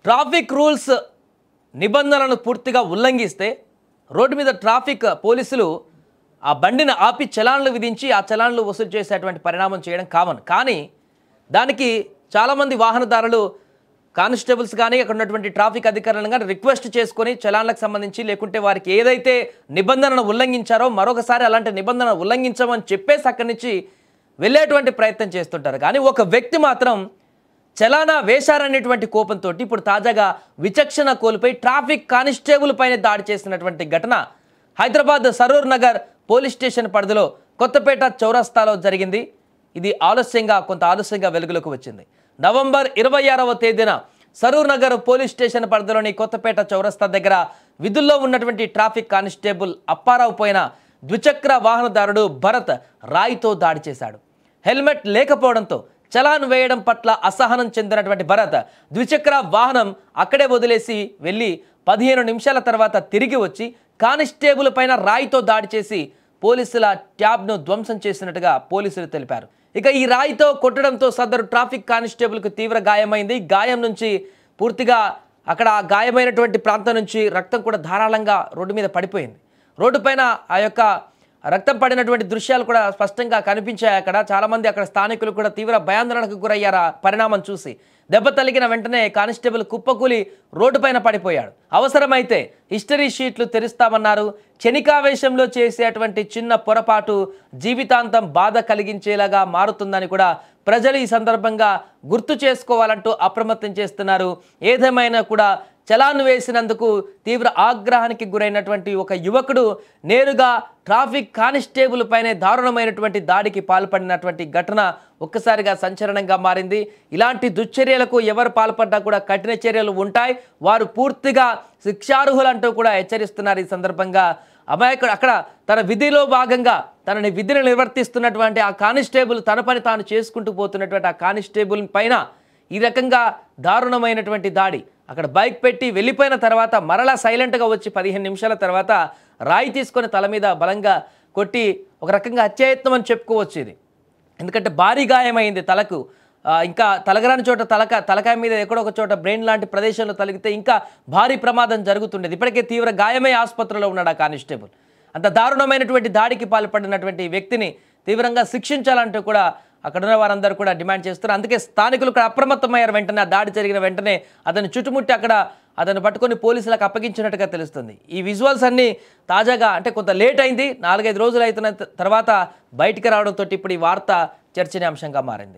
Traffic rules నిబంధనలను పూర్తిగా ఉల్లంఘిస్తే రోడ్డు మీద ట్రాఫిక్ పోలీసులు ఆ బండిని ఆపి చలాన్లు విధించి ఆ చలాన్లు వసూలు చేసేటువంటి పరిణామం చేయడం కామన్. కానీ దానికి చాలామంది వాహనదారులు కానిస్టేబుల్స్ కానీ అక్కడ ఉన్నటువంటి ట్రాఫిక్ అధికారులను కానీ రిక్వెస్ట్ చేసుకొని చలాన్లకు సంబంధించి లేకుంటే వారికి ఏదైతే నిబంధనను ఉల్లంఘించారో మరొకసారి అలాంటి నిబంధన ఉల్లంఘించమని చెప్పేసి అక్కడి నుంచి వెళ్ళేటువంటి ప్రయత్నం చేస్తుంటారు. కానీ ఒక వ్యక్తి మాత్రం చలానా వేశారనేటువంటి కోపంతో ఇప్పుడు తాజాగా విచక్షణ కోల్పోయి ట్రాఫిక్ కానిస్టేబుల్ పైన దాడి చేసినటువంటి ఘటన హైదరాబాద్ సరూర్ నగర్ పోలీస్ స్టేషన్ పరిధిలో కొత్తపేట చౌరస్తాలో జరిగింది. ఇది కొంత ఆలస్యంగా వెలుగులోకి వచ్చింది. నవంబర్ 26వ తేదీన సరూర్ నగర్ పోలీస్ స్టేషన్ పరిధిలోని కొత్తపేట చౌరస్తా దగ్గర విధుల్లో ఉన్నటువంటి ట్రాఫిక్ కానిస్టేబుల్ అప్పారావు పైన ద్విచక్ర వాహనదారుడు భరత్ రాయితో దాడి చేశాడు. హెల్మెట్ లేకపోవడంతో చలాన్ వేయడం పట్ల అసహనం చెందినటువంటి భరత్ ద్విచక్ర వాహనం అక్కడే వదిలేసి వెళ్ళి 15 నిమిషాల తర్వాత తిరిగి వచ్చి కానిస్టేబుల్ పైన రాయితో దాడి చేసి పోలీసుల ట్యాబ్ను ధ్వంసం చేసినట్టుగా పోలీసులు తెలిపారు. ఇక ఈ రాయితో కొట్టడంతో సదరు ట్రాఫిక్ కానిస్టేబుల్కు తీవ్ర గాయమైంది. గాయం నుంచి పూర్తిగా అక్కడ గాయమైనటువంటి ప్రాంతం నుంచి రక్తం కూడా ధారాళంగా రోడ్డు మీద పడిపోయింది. రోడ్డు పైన ఆ యొక్క రక్తం పడినటువంటి దృశ్యాలు కూడా స్పష్టంగా కనిపించాయి. అక్కడ చాలామంది అక్కడ స్థానికులు కూడా తీవ్ర భయాందోళనకు గురయ్యారు పరిణామం చూసి. దెబ్బ తగిలిన వెంటనే కానిస్టేబుల్ కుప్పకూలి రోడ్డు పైన పడిపోయాడు. అవసరమైతే హిస్టరీ షీట్లు తెరుస్తామన్నారు. క్షణికావేశంలో చేసేటువంటి చిన్న పొరపాటు జీవితాంతం బాధ కలిగించేలాగా మారుతుందని కూడా ప్రజలు ఈ సందర్భంగా గుర్తు చేసుకోవాలంటూ అప్రమత్తం చేస్తున్నారు. ఏదేమైనా కూడా చలాన్ వేసినందుకు తీవ్ర ఆగ్రహానికి గురైనటువంటి ఒక యువకుడు నేరుగా ట్రాఫిక్ కానిస్టేబుల్ పైనే దారుణమైనటువంటి దాడికి పాల్పడినటువంటి ఘటన ఒక్కసారిగా సంచలనంగా మారింది. ఇలాంటి దుశ్చర్యలకు ఎవరు పాల్పడ్డా కూడా కఠిన చర్యలు ఉంటాయి, వారు పూర్తిగా శిక్షార్హులంటూ కూడా హెచ్చరిస్తున్నారు. ఈ సందర్భంగా అమాయకుడు అక్కడ తన విధిలో భాగంగా విధిని నిర్వర్తిస్తున్నటువంటి ఆ కానిస్టేబుల్ తన పని తాను చేసుకుంటూ పోతున్నటువంటి ఆ కానిస్టేబుల్ పైన ఈ రకంగా దారుణమైనటువంటి దాడి. అక్కడ బైక్ పెట్టి వెళ్ళిపోయిన తర్వాత మరలా సైలెంట్గా వచ్చి 15 నిమిషాల తర్వాత రాయి తీసుకొని తల మీద బలంగా కొట్టి ఒక రకంగా హత్యాయత్నం అని చెప్పుకోవచ్చు ఇది. ఎందుకంటే భారీ గాయమైంది తలకు. ఇంకా తలగరాని చోట తలకాయ మీద ఎక్కడో ఒక చోట బ్రెయిన్ లాంటి ప్రదేశంలో తలిగితే ఇంకా భారీ ప్రమాదం జరుగుతుండేది. ఇప్పటికే తీవ్ర గాయమై ఆసుపత్రిలో ఉన్నాడు ఆ కానిస్టేబుల్. అంత దారుణమైనటువంటి దాడికి పాల్పడినటువంటి వ్యక్తిని తీవ్రంగా శిక్షించాలంటూ కూడా అక్కడున్న వారందరూ కూడా డిమాండ్ చేస్తున్నారు. అందుకే స్థానికులు కూడా అప్రమత్తమయ్యారు. వెంటనే ఆ దాడి జరిగిన వెంటనే అతన్ని చుట్టుముట్టి అతను పట్టుకొని పోలీసులకు అప్పగించినట్టుగా తెలుస్తుంది. ఈ విజువల్స్ అన్నీ తాజాగా అంటే కొంత లేట్ అయింది, 4-5 రోజులు అవుతున్న తర్వాత బయటికి రావడంతో ఇప్పుడు ఈ వార్త చర్చనీయాంశంగా మారింది.